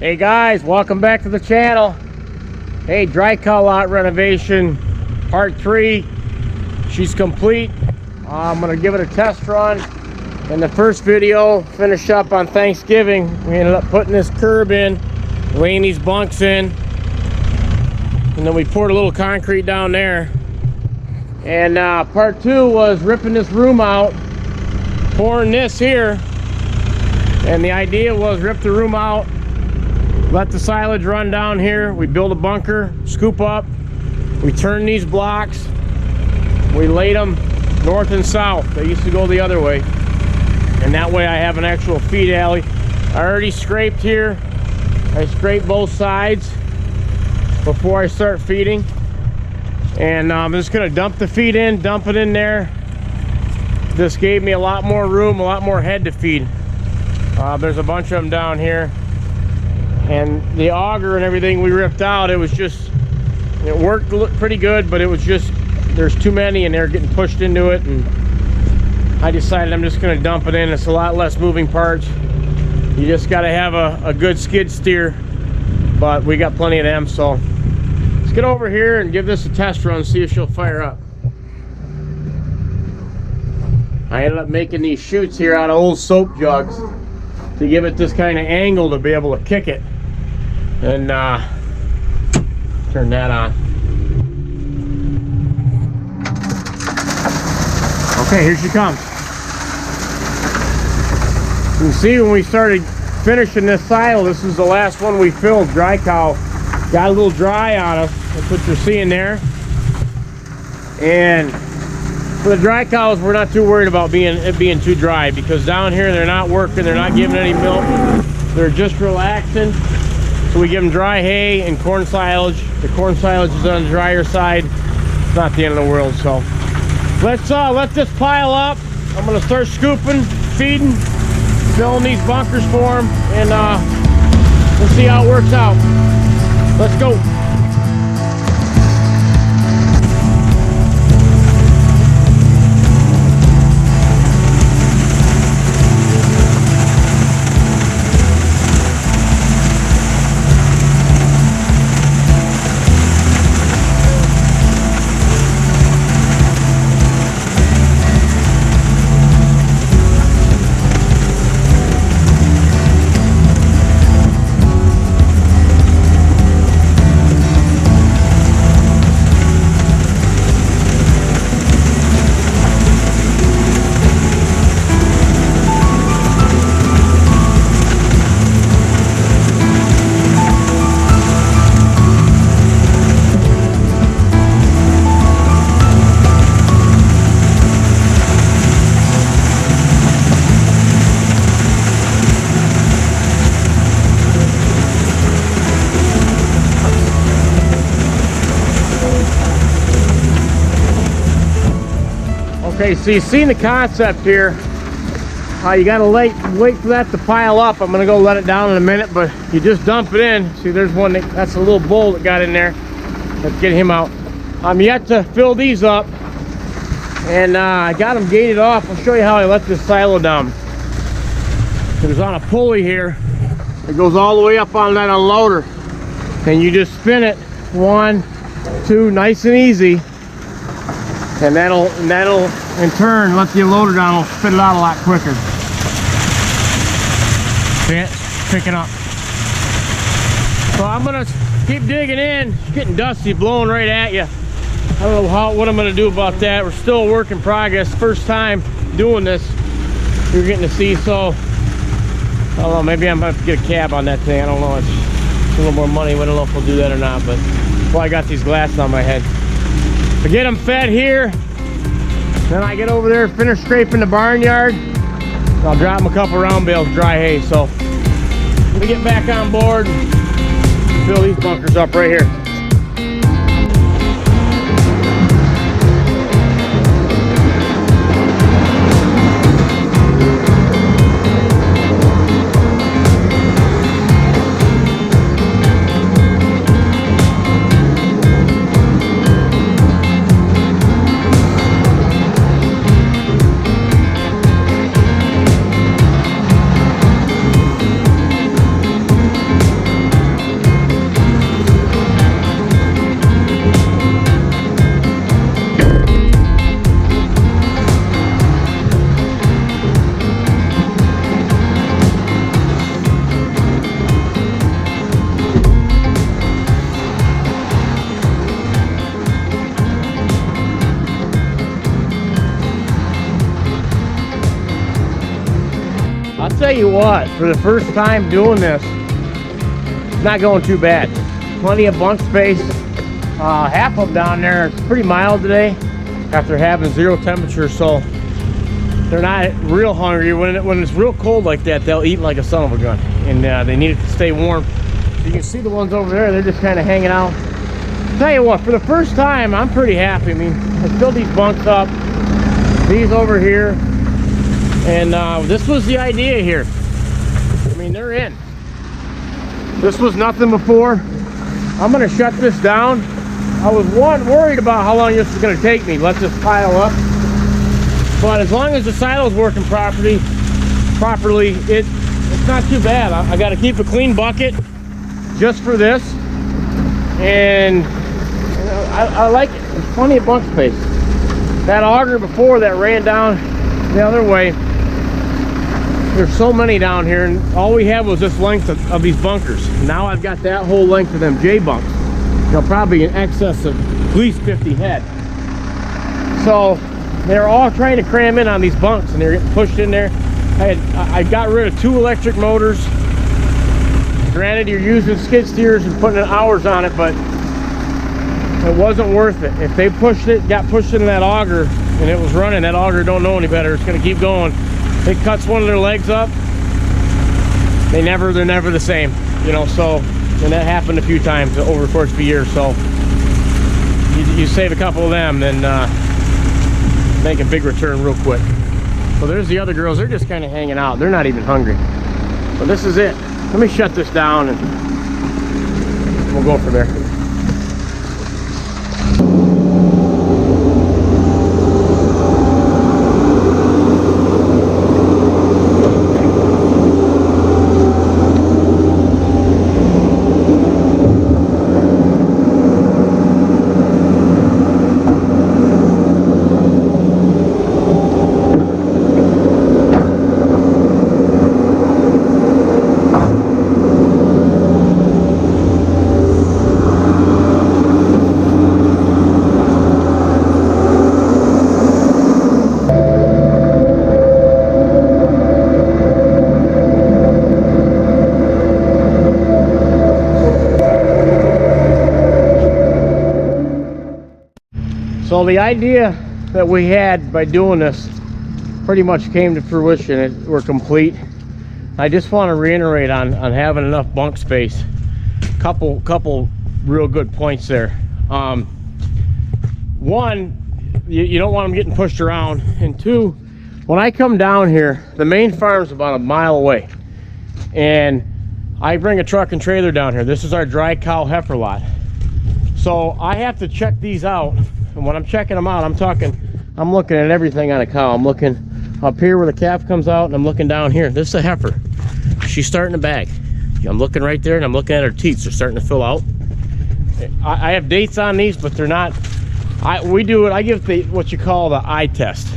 Hey guys, welcome back to the channel. Hey, dry cow lot renovation part 3. She's complete. I'm gonna give it a test run. In the first video, finish up on Thanksgiving, we ended up putting this curb in, laying these bunks in, and then we poured a little concrete down there. And part 2 was ripping this room out, pouring this here, and the idea was rip the room out, let the silage run down here, we build a bunker, scoop up, we turn these blocks, we laid them north and south. They used to go the other way, and that way I have an actual feed alley. I already scraped here. I scraped both sides before I start feeding, and I'm just gonna dump the feed in, dump it in there. This gave me a lot more room, a lot more head to feed. There's a bunch of them down here, and the auger and everything we ripped out, it worked pretty good, but it was just, there's too many and they're getting pushed into it, and I decided I'm just going to dump it in. It's a lot less moving parts. You just got to have a good skid steer, but we got plenty of them. So let's get over here and give this a test run, see if she'll fire up. I ended up making these chutes here out of old soap jugs to give it this kind of angle to be able to kick it. And turn that on. Okay, here she comes. You can see when we started finishing this silo, this is the last one we filled. Dry cow got a little dry on us. That's what you're seeing there. And for the dry cows, we're not too worried about it being too dry, because down here they're not working, they're not giving any milk, they're just relaxing. So we give them dry hay and corn silage. The corn silage is on the drier side. It's not the end of the world. So let's let this pile up. I'm gonna start scooping, feeding, filling these bunkers for them, and we'll see how it works out. Let's go. Okay, so you've seen the concept here. You gotta wait for that to pile up. I'm gonna go let it down in a minute, but you just dump it in. See, there's one that's a little bull that got in there. Let's get him out. I'm yet to fill these up, and I got them gated off. I'll show you how I let this silo down. There's on a pulley here. It goes all the way up on that unloader, and you just spin it 1, 2, nice and easy. And that'll in turn let the unloader down. It'll spit it out a lot quicker. See it? Picking up. So I'm gonna keep digging in. It's getting dusty, blowing right at you. I don't know what I'm gonna do about that. We're still a work in progress. First time doing this, you're getting to see. So I don't know. Maybe I'm gonna have to get a cab on that thing. I don't know. It's a little more money. I don't know if we'll do that or not. But well, I got these glasses on my head. I get them fed here, then I get over there, finish scraping the barnyard. I'll drop them a couple round bales of dry hay. So I'm gonna get back on board and fill these bunkers up right here. tell you what, for the first time doing this, it's not going too bad. Plenty of bunk space. Half of them down there, it's pretty mild today after having 0 temperature, so they're not real hungry. When it's real cold like that, they'll eat like a son of a gun, and they need it to stay warm. So you can see the ones over there, they're just kind of hanging out. Tell you what, for the first time, I'm pretty happy. I mean, I filled these bunks up, these over here, and this was the idea here. I mean, they're in. This was nothing before. I'm gonna shut this down. I was worried about how long this was gonna take me. Let this pile up. But as long as the silo's working properly, it's not too bad. I got to keep a clean bucket just for this, and I like it. There's plenty of bunk space. That auger before that ran down the other way, there's so many down here, and all we had was this length of these bunkers. Now I've got that whole length of them J bunks. Probably in excess of at least 50 head. So they're all trying to cram in on these bunks, and they're getting pushed in there. I got rid of 2 electric motors. Granted, you're using skid steers and putting hours on it, but it wasn't worth it. If they got pushed into that auger and it was running, that auger don't know any better. It's going to keep going. It cuts one of their legs up. They're never the same, you know. So, and that happened a few times over the course of a year. So you save a couple of them, then make a big return real quick. So there's the other girls. They're just kind of hanging out. They're not even hungry. But this is it. Let me shut this down and we'll go from there. So the idea that we had by doing this pretty much came to fruition. We're complete. I just want to reiterate on having enough bunk space. Couple real good points there. One, you don't want them getting pushed around, and two, when I come down here, the main farm's about a mile away, and I bring a truck and trailer down here. This is our dry cow heifer lot, so I have to check these out. And when I'm checking them out, I'm looking at everything on a cow. I'm looking up here where the calf comes out, and I'm looking down here. This is a heifer. She's starting to bag. I'm looking right there, and I'm looking at her teats. They're starting to fill out. I have dates on these, but they're not. I give what you call the eye test,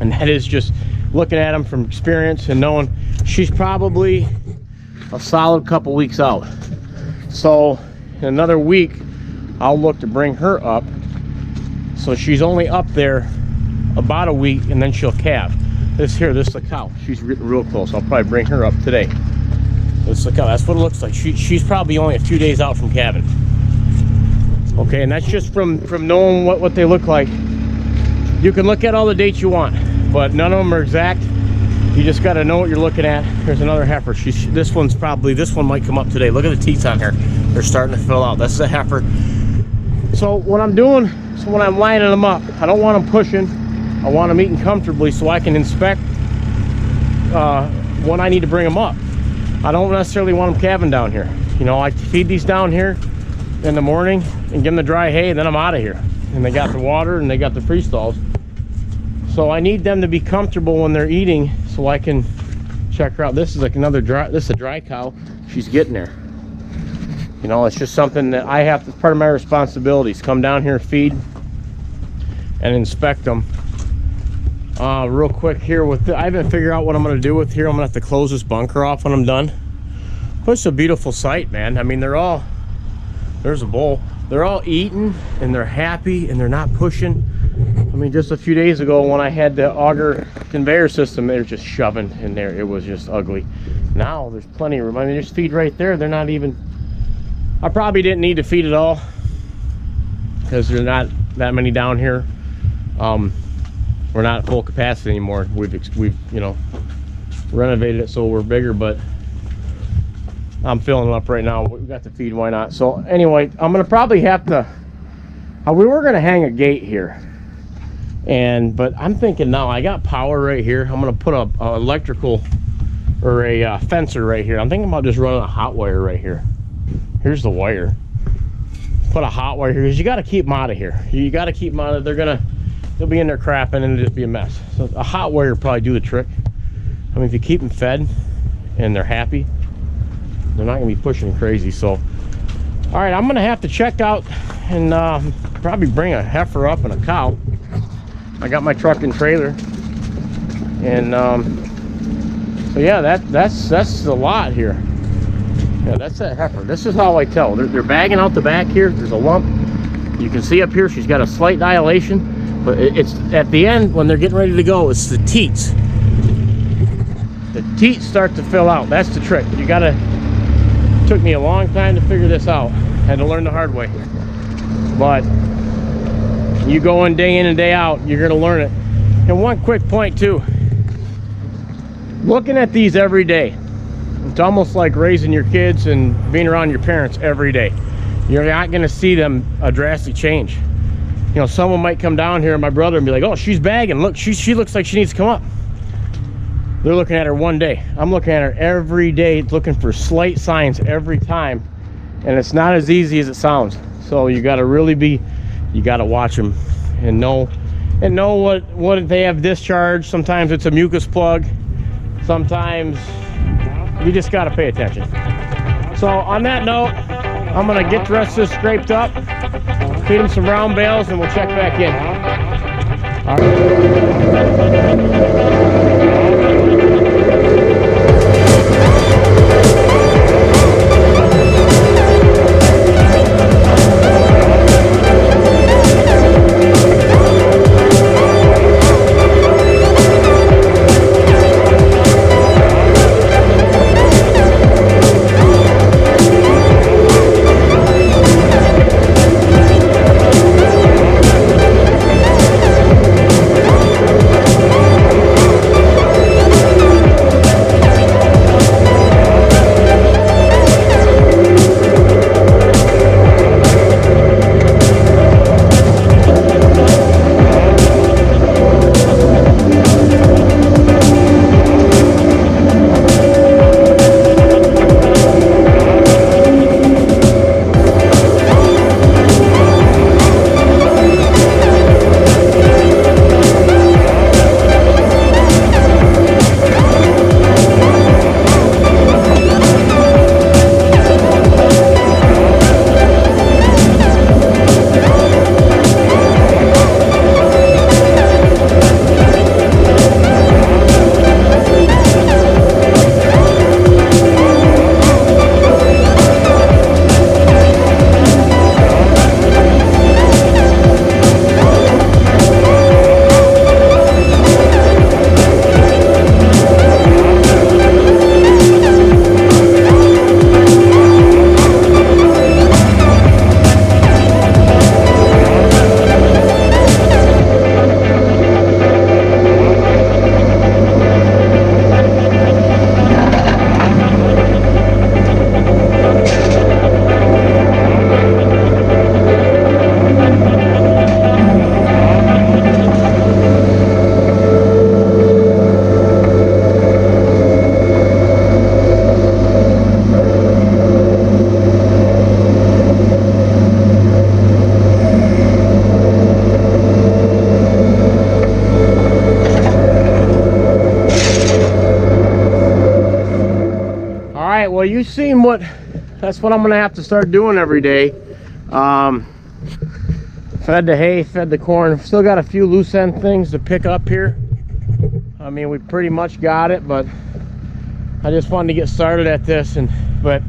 and that is just looking at them from experience and knowing she's probably a solid couple weeks out. So in another week, I'll look to bring her up. So she's only up there about a week, and then she'll calve. This is the cow. She's getting real close. I'll probably bring her up today. This is the cow. That's what it looks like. She's probably only a few days out from calving. Okay, and that's just from knowing what they look like. You can look at all the dates you want, but none of them are exact. You just got to know what you're looking at. Here's another heifer. This one might come up today. Look at the teats on her. They're starting to fill out. This is a heifer. So when I'm lining them up, I don't want them pushing. I want them eating comfortably so I can inspect when I need to bring them up. I don't necessarily want them calving down here. You know, I feed these down here in the morning and give them the dry hay, and then I'm out of here. And they got the water and they got the free stalls. So I need them to be comfortable when they're eating so I can check her out. This is like this is a dry cow. She's getting there. You know, it's just something that I have to, part of my responsibilities, come down here, feed, and inspect them. Real quick here, I haven't figured out what I'm going to do with here. I'm going to have to close this bunker off when I'm done. But it's a beautiful sight, man. I mean, there's a bull. They're all eating, and they're happy, and they're not pushing. I mean, just a few days ago when I had the auger conveyor system, they were just shoving in there. It was just ugly. Now there's plenty of room. I mean, there's feed right there. They're not even, I probably didn't need to feed at all because there's not that many down here. We're not at full capacity anymore. We've you know, renovated it so we're bigger, but I'm filling it up right now. We've got the feed, why not? So anyway, I'm gonna probably have to, we were gonna hang a gate here, but I'm thinking now I got power right here. I'm gonna put a electrical or a fencer right here. I'm thinking about just running a hot wire right here. Here's the wire. Put a hot wire here because you got to keep them out of here. You got to keep them out of. They'll be in there crapping and it'll just be a mess. So a hot wire will probably do the trick. I mean, if you keep them fed and they're happy, they're not gonna be pushing crazy. So, all right, I'm gonna have to check out and probably bring a heifer up and a cow. I got my truck and trailer, and so yeah, that's a lot here. Yeah, that's that heifer. This is how I tell. They're bagging out the back here. There's a lump. You can see up here she's got a slight dilation, but it's at the end when they're getting ready to go. It's the teats. The teats start to fill out. That's the trick. You gotta. Took me a long time to figure this out. Had to learn the hard way. But you go in and day out, you're gonna learn it. And one quick point too. Looking at these every day, it's almost like raising your kids and being around your parents every day. You're not gonna see them a drastic change. You know, someone might come down here, my brother, and be like, "Oh, she's bagging. Look, she looks like she needs to come up." They're looking at her one day. I'm looking at her every day, looking for slight signs every time, and it's not as easy as it sounds. So you got to really you got to watch them and know what they have discharged. Sometimes it's a mucus plug. Sometimes you just got to pay attention. So on that note, I'm gonna get the rest of this scraped up, feed them some round bales, and we'll check back in. All right. Well, you've seen that's what I'm gonna have to start doing every day. Fed the hay, fed the corn. Still got a few loose end things to pick up here. I mean, we pretty much got it, but I just wanted to get started at this, but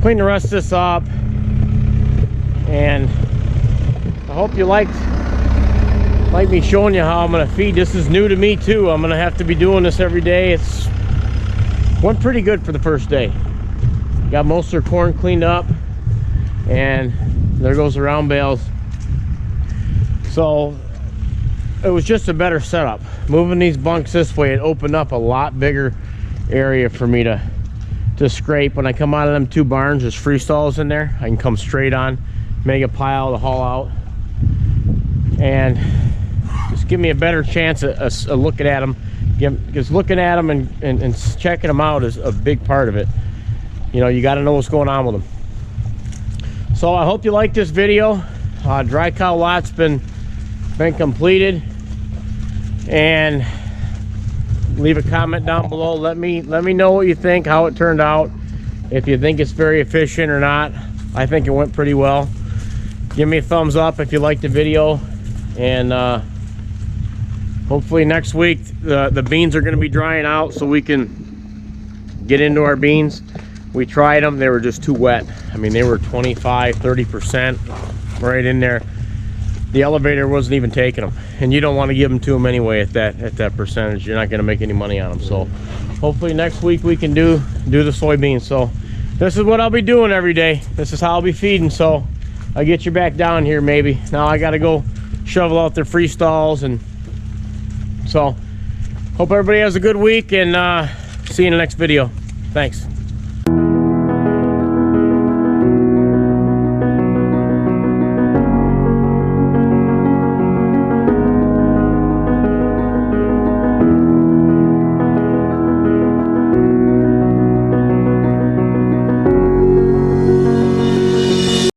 clean the rest of this up. And I hope you liked like me showing you how I'm gonna feed. This is new to me too. I'm gonna have to be doing this every day. It's went pretty good for the first day. Got most of their corn cleaned up, and there goes the round bales. So it was just a better setup. Moving these bunks this way, it opened up a lot bigger area for me to scrape. When I come out of them 2 barns, there's free stalls in there. I can come straight on, make a pile to haul out, and just give me a better chance of looking at them. Because looking at them and checking them out is a big part of it. You know, you got to know what's going on with them. So I hope you like this video. Dry cow lot's been completed, and leave a comment down below. Let me know what you think, how it turned out, if you think it's very efficient or not. I think it went pretty well. Give me a thumbs up if you liked the video, and hopefully next week the beans are going to be drying out so we can get into our beans. We tried them, they were just too wet. I mean, they were 25-30% right in there. The elevator wasn't even taking them, and you don't want to give them to them anyway at that percentage. You're not going to make any money on them. So hopefully next week we can do the soybeans. So this is what I'll be doing every day. This is how I'll be feeding. So I'll get you back down here maybe. Now I got to go shovel out their free stalls, and so hope everybody has a good week, and see you in the next video. Thanks.